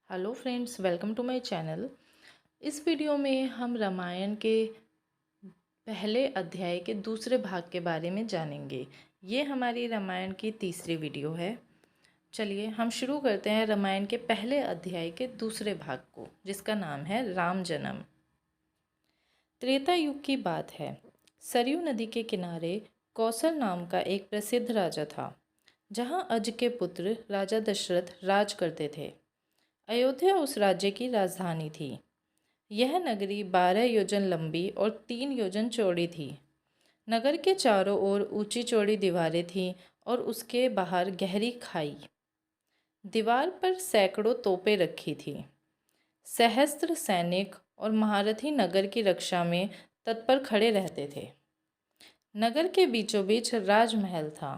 Hello friends, welcome to my channel. इस video में हम रामायण के पहले अध्याय के दूसरे भाग के बारे में जानेंगे। ये हमारी रामायण की तीसरी वीडियो है। चलिए हम शुरू करते हैं रामायण के पहले अध्याय के दूसरे भाग को, जिसका नाम है राम जन्म। त्रेता युग की बात है। सरयू नदी के किनारे कौशल नाम का एक प्रसिद्ध राजा था, जहाँ अज के पुत्र राजा दशरथ राज करते थे। अयोध्या उस राज्य की राजधानी थी। यह नगरी 12 योजन लंबी और 3 योजन चौड़ी थी। नगर के चारों ओर ऊंची चौड़ी दीवारें थीं और उसके बाहर गहरी खाई। दीवार पर सैकड़ों तोपें रखी थीं। सहस्त्र सैनिक और महारथी नगर की रक्षा में तत्पर खड़े रहते थे। नगर के बीचों बीच राजमहल था।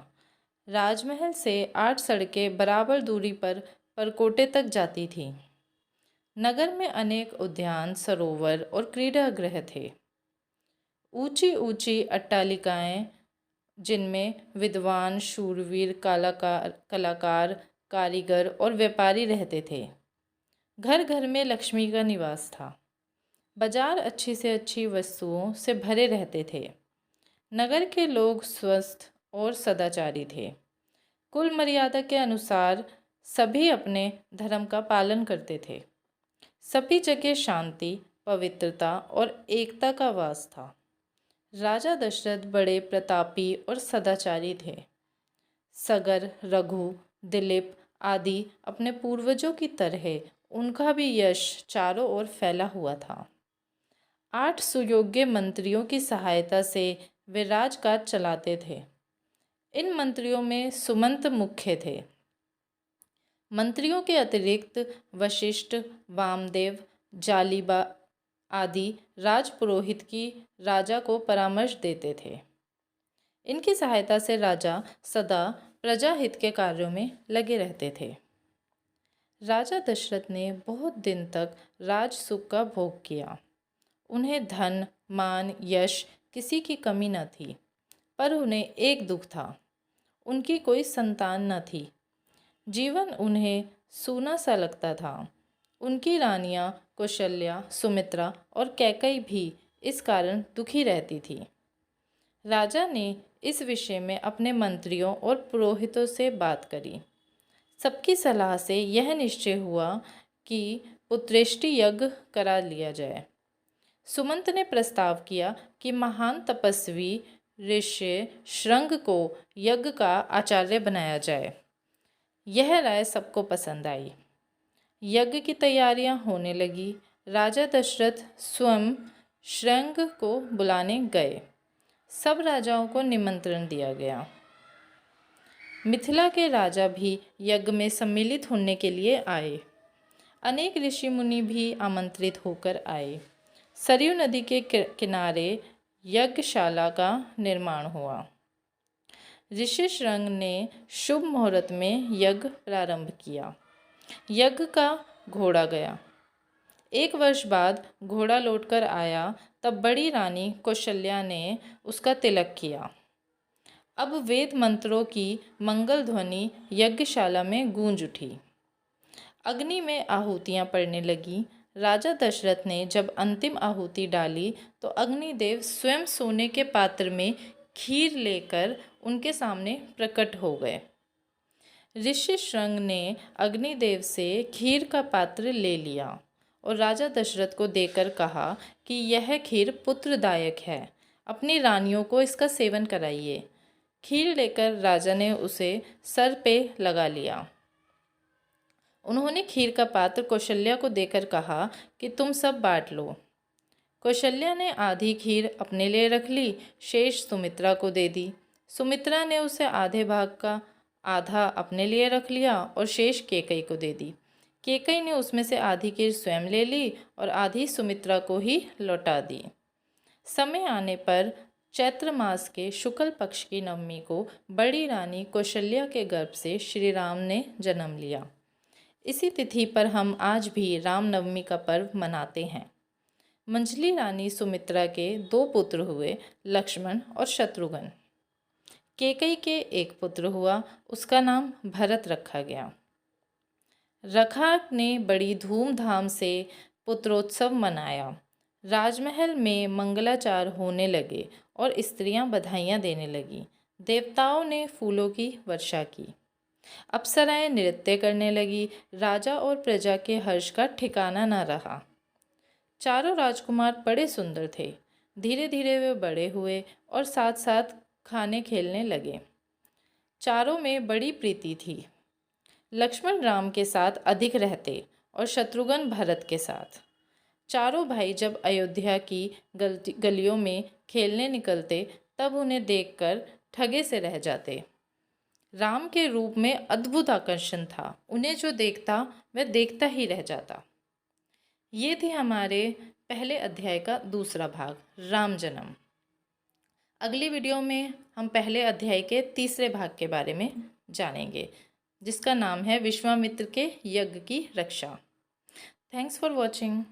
राजमहल से 8 सड़कें बराबर दूरी पर परकोटे तक जाती थीं। नगर में अनेक उद्यान, सरोवर और क्रीड़ागृह थे। ऊंची ऊंची अट्टालिकाएं, जिनमें विद्वान, शूरवीर, कलाकार, कारीगर और व्यापारी रहते थे। घर घर में लक्ष्मी का निवास था। बाजार अच्छी से अच्छी वस्तुओं से भरे रहते थे। नगर के लोग स्वस्थ और सदाचारी थे। कुल मर्यादा के अनुसार सभी अपने धर्म का पालन करते थे। सभी जगह शांति, पवित्रता और एकता का वास था। राजा दशरथ बड़े प्रतापी और सदाचारी थे। सगर, रघु, दिलीप आदि अपने पूर्वजों की तरह उनका भी यश चारों ओर फैला हुआ था। 8 सुयोग्य मंत्रियों की सहायता से वे राजकाज चलाते थे। इन मंत्रियों में सुमंत मुख्य थे। मंत्रियों के अतिरिक्त वशिष्ठ, वामदेव, जालिबा आदि राजपुरोहित की राजा को परामर्श देते थे। इनकी सहायता से राजा सदा प्रजाहित के कार्यों में लगे रहते थे। राजा दशरथ ने बहुत दिन तक राज सुख का भोग किया। उन्हें धन, मान, यश किसी की कमी न थी, पर उन्हें एक दुख था, उनकी कोई संतान न थी। जीवन उन्हें सूना सा लगता था। उनकी रानियां कौशल्या, सुमित्रा और कैकई भी इस कारण दुखी रहती थी। राजा ने इस विषय में अपने मंत्रियों और पुरोहितों से बात करी। सबकी सलाह से यह निश्चय हुआ कि पुत्रेष्टि यज्ञ करा लिया जाए। सुमंत ने प्रस्ताव किया कि महान तपस्वी ऋषि श्रृंग को यज्ञ का आचार्य बनाया जाए। यह राय सबको पसंद आई। यज्ञ की तैयारियां होने लगी। राजा दशरथ स्वयं श्रृंग को बुलाने गए। सब राजाओं को निमंत्रण दिया गया। मिथिला के राजा भी यज्ञ में सम्मिलित होने के लिए आए। अनेक ऋषि मुनि भी आमंत्रित होकर आए। सरयू नदी के किनारे यज्ञशाला का निर्माण हुआ। ऋषि श्रृंग ने शुभ मुहूर्त में यज्ञ प्रारंभ किया। यज्ञ का घोड़ा गया। 1 वर्ष बाद घोड़ा लौटकर आया, तब बड़ी रानी कौशल्या ने उसका तिलक किया। अब वेद मंत्रों की मंगल ध्वनि यज्ञशाला में गूंज उठी। अग्नि में आहुतियां पड़ने लगी। राजा दशरथ ने जब अंतिम आहुति डाली तो अग्निदेव स्वयं सोने के पात्र में खीर लेकर उनके सामने प्रकट हो गए। ऋषि श्रृंग ने अग्निदेव से खीर का पात्र ले लिया और राजा दशरथ को देकर कहा कि यह खीर पुत्रदायक है, अपनी रानियों को इसका सेवन कराइए। खीर लेकर राजा ने उसे सर पे लगा लिया। उन्होंने खीर का पात्र कौशल्या को देकर कहा कि तुम सब बांट लो। कौशल्या ने आधी खीर अपने लिए रख ली, शेष सुमित्रा को दे दी। सुमित्रा ने उसे आधे भाग का आधा अपने लिए रख लिया और शेष केकई को दे दी। केकई ने उसमें से आधी खीर स्वयं ले ली और आधी सुमित्रा को ही लौटा दी। समय आने पर चैत्र मास के शुक्ल पक्ष की नवमी को बड़ी रानी कौशल्या के गर्भ से श्री राम ने जन्म लिया। इसी तिथि पर हम आज भी रामनवमी का पर्व मनाते हैं। मंझली रानी सुमित्रा के 2 पुत्र हुए, लक्ष्मण और शत्रुघ्न। केकई के एक पुत्र हुआ, उसका नाम भरत रखा गया। रखा ने बड़ी धूमधाम से पुत्रोत्सव मनाया। राजमहल में मंगलाचार होने लगे और स्त्रियां बधाइयां देने लगीं। देवताओं ने फूलों की वर्षा की। अप्सराएं नृत्य करने लगी। राजा और प्रजा के हर्ष का ठिकाना न रहा। चारों राजकुमार बड़े सुंदर थे। धीरे धीरे वे बड़े हुए और साथ साथ खाने खेलने लगे। चारों में बड़ी प्रीति थी। लक्ष्मण राम के साथ अधिक रहते और शत्रुघ्न भरत के साथ। चारों भाई जब अयोध्या की गलियों में खेलने निकलते तब उन्हें देखकर ठगे से रह जाते। राम के रूप में अद्भुत आकर्षण था। उन्हें जो देखता वह देखता ही रह जाता। ये थी हमारे पहले अध्याय का दूसरा भाग, राम जन्म। अगली वीडियो में हम पहले अध्याय के तीसरे भाग के बारे में जानेंगे, जिसका नाम है विश्वामित्र के यज्ञ की रक्षा। Thanks for watching.